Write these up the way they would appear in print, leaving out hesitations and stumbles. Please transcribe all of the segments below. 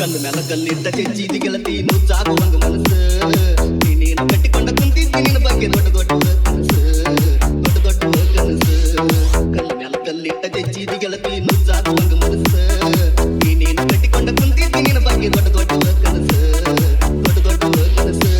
ಕಲ್ಲು ಮ್ಯಾಲ ಕಲ್ಲಿಟ್ಟ ಚೆಚ್ಚಿದಿ ಗೆಳತಿ ನುಚ್ಚಾಗುವಂಗ ಮನಸ್ಸು ನೀನೇನು ಕಟ್ಟಿಕೊಂಡ ಕುಂತಿದ್ದಿ ನಿನ್ನ ಬಗ್ಗೆ ದೊಡ್ಡ ದೊಡ್ಡ ಕನಸು ದೊಡ್ಡ ದೊಡ್ಡ ಕನಸು ಕಲ್ಲು ಮ್ಯಾಲ ಕಲ್ಲಿಟ್ಟ ಚೆಚ್ಚಿದಿ ಗೆಳತಿ ನುಚ್ಚಾಗುವಂಗ ಮನಸ್ಸು ನೀನೇನು ಕಟ್ಟಿಕೊಂಡ ಕುಂತಿದ್ದಿ ನಿನ್ನ ಬಗ್ಗೆ ದೊಡ್ಡ ದೊಡ್ಡ ಕನಸು ದೊಡ್ಡ ದೊಡ್ಡ ಕನಸು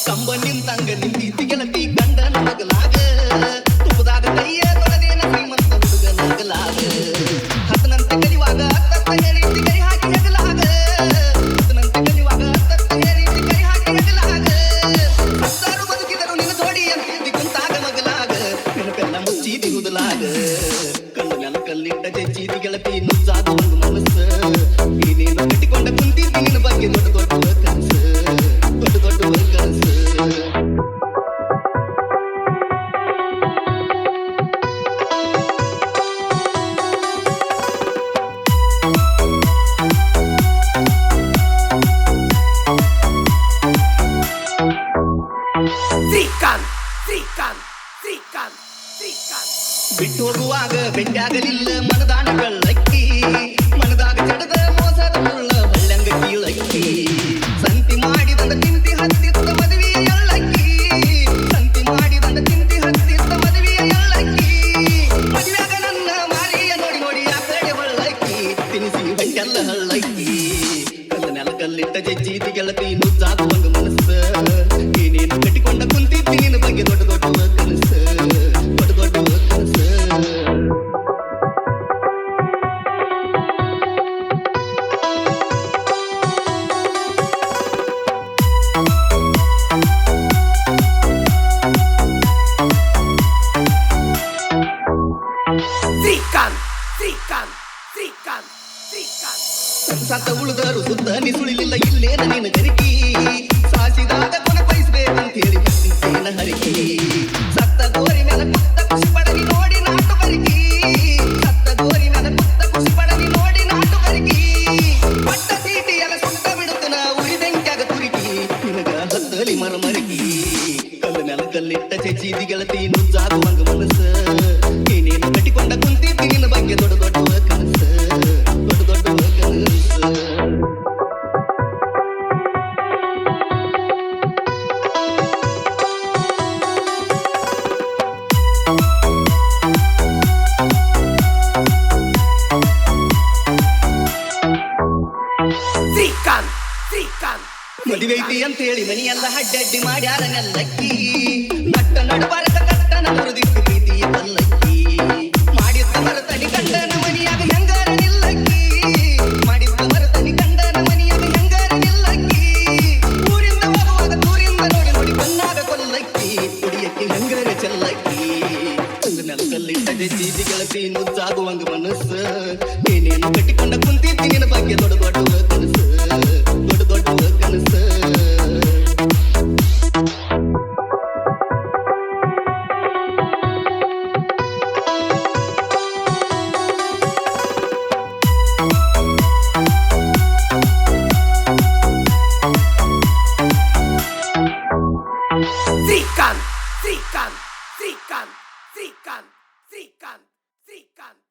ಕಂಬ ನಿಂತಂಗ ನಿಂತಿದ್ದಿ ಗೆಳತಿ ಗಂಡನ ಮಗಲಾಗ ತುಪ್ಪದಾಗ ಕೈಯ ತೊಳೆದೇನ ಶ್ರೀಮಂತ ಹುಡುಗನಾಗಲಾಗ ಹತ್ತನಂತೆ ಕಲಿಯುವಾಗ ಹತ್ತ ಹೇಳಿದ್ದಿ ಕೈ ಹಾಕಿ ಹೆಗಲಾಗ ಹತ್ತನಂತೆ ಕಲಿಯುವಾಗ ಹತ್ತ ಹೇಳಿದ್ದಿ ಕೈ ಹಾಕಿ ಹೆಗಲಾಗ ಹತ್ತಾರು ಬದುಕಿದರು ನಿನ್ನ ಜೋಡಿ ಅಂತಿದ್ದಿ ಕುಂತಾಗ ಮಗಲಾಗ ನೆನಪೆಲ್ಲ ಮುಚ್ಚಿದಿ ಹುದಲಾಗ ಕಲ್ಲು ಮ್ಯಾಲ ಕಲ್ಲಿಟ್ಟ ಚೆಚ್ಚಿದಿ ಗೆಳತಿ ನುಚ್ಚಾಗುವಂಗ ಮನಸ್ಸು ನೀನೇನು ಕಟ್ಟಿಕೊಂಡ ಕುಂತಿದ್ದಿ ನಿನ್ನ ಬಗ್ಗೆ ದೊಡ್ಡ ದೊಡ್ಡ ಕನಸು ದೊಡ್ಡ ದೊಡ್ಡ ಕನಸು ಬಿಟ್ಟು ಹೋಗುವಾಗ ಬೆಟ್ಟಾಗಲಿಲ್ಲ ಮನದಾನ ಬೆಳ್ಳಕ್ಕಿ ಮನದಾಗ ಜಡದ ಮೋಸದ ಮುಳ್ಳ ಬಳ್ಳಂಗ ಕೀಳಕ್ಕಿ ಸಂತಿ ಮಾಡಿದಂದ ತಿಂತಿ ಹತ್ತಿತ್ತ ಮದುವೆಯ ಎಳ್ಳಕ್ಕಿ ಸಂತಿ ಮಾಡಿದಂದ ತಿಂತಿ ಹತ್ತಿತ್ತ ಮದುವೆಯ ಎಳ್ಳಕ್ಕಿ ಮದುವೆಯಾಗ ನನ್ನ ಮಾರಿಯ ನೋಡಿ ನೋಡಿ ಆ ಕಡೆ ಬಳ್ಳಕ್ಕಿ ತಿನಿಸಿ ಬೆಂಟೆಲ್ಲ ಹಳ್ಳಕ್ಕಿ ಕಲ್ಲ ನೆಲ ಕಲ್ಲಿಟ್ಟ ಜಜ್ಜಿತಿ ಗೆಳತಿ ನುಚ್ಚಾಗುವಂಗ ಮನಸ್ಸು ನೀನೇನು ಕಟ್ಟಿಕೊಂಡ ಕುಂತಿದ್ದಿ ನಿನ್ನ ಬಗ್ಗೆ ದೊಡ್ಡ ದೊಡ್ಡ ಕನಸು ದೊಡ್ಡ ದೊಡ್ಡ ಕನಸು ಸತ್ತ ಉಳಿದರು ಸುತ್ತ ನಿಸುಳಿಲಿಲ್ಲ ಇಲ್ಲೇನ ನಿನ್ನ ಗರಿಕಿ ಸಾಸಿದಾಗ ಕೊನ ಬಯಸ್ಬೇಕಂತ ಹೇಳಿ ಬಂದಿದ್ದೇನ ಹರಿಕಿ ಸತ್ತ ಗೋರಿ ಮೇಲೆ ಕುತ್ತ ಖುಷಿ ಪಡಲಿ ನೋಡಿ ನಾಟು ಬರಿಕಿ ಸತ್ತ ಗೋರಿ ಮೇಲೆ ಕುತ್ತ ಖುಷಿ ಪಡಲಿ ನೋಡಿ ನಾಟು ಬರಿಕಿ ಪಟ್ಟ ಸೀಟಿ ಎಲ್ಲ ಸುತ್ತ ಬಿಡುತ್ತನ ಉರಿದೆಂಕಾಗ ತುರಿಕಿ ನಿನಗ ಹತ್ತಲಿ ಮರಮರಿಕಿ ಕಲ್ಲು ಮೇಲೆ ಕಲ್ಲಿಟ್ಟ ಚೆಚ್ಚಿದಿ ಗೆಳತಿ ನುಚ್ಚಾಗುವಂಗ ಮನಸ್ಸು ನೀನೇನು ಕಟ್ಟಿಕೊಂಡ ಕುಂತಿದ್ದಿ ನಿನ್ನ ಬಗ್ಗೆ ದೊಡ್ಡ ದೊಡ್ಡ ಕನಸು ದೊಡ್ಡ ದೊಡ್ಡ ಕನಸು ಮದುವೈತಿ ಅಂತ ಹೇಳಿ ಮನೆಯೆಲ್ಲ ಅಡ್ಡಡ್ಡಿ ಮಾಡ್ಯಾರ ನೆಲ್ಲಕ್ಕಿ ನಟ್ಟ ನಡುಬಾರಕ ಕಟ್ಟನ ಮುರಿದಿಟ್ಟು ಪ್ರೀತಿಯ ಪಲ್ಲಕ್ಕಿ ಮಾಡಿದ್ದ ಮರತನಿ ಗಂಡನ ಮನೆಯಾಗ ಹೆಂಗಾರ ನಿಲ್ಲಕ್ಕಿ ಮಾಡಿದ್ದ ಮರತನಿ ಗಂಡನ ಮನೆಯಾಗ ಹೆಂಗಾರ ನಿಲ್ಲಕ್ಕಿ ಊರಿಂದ ಹೋಗುವಾಗ ದೂರಿಂದ ನೋಡಿ ನೋಡಿ ಕಣ್ಣಾಗ ಕೊಲ್ಲಕ್ಕಿ ಕುಡಿಯಕ್ಕೆ ಹೆಂಗಾರ ಚೆಲ್ಲಕ್ಕಿ ಒಂದು ನೆಲ ಕಲ್ಲಿಟ್ಟ ಜಜ್ಜಿದಿ ಗೆಳತಿ ನುಚ್ಚಾಗುವಂಗ ಮನಸ್ಸು ನೀನೇನು ಕಟ್ಟಿಕೊಂಡ ಕುಂತಿದ್ದಿ ನಿನ್ನ ಬಗ್ಗೆ ದೊಡ್ಡ ದೊಡ್ಡ ಕನಸು ದೊಡ್ಡ ದೊಡ್ಡ ಕನಸು Sikan.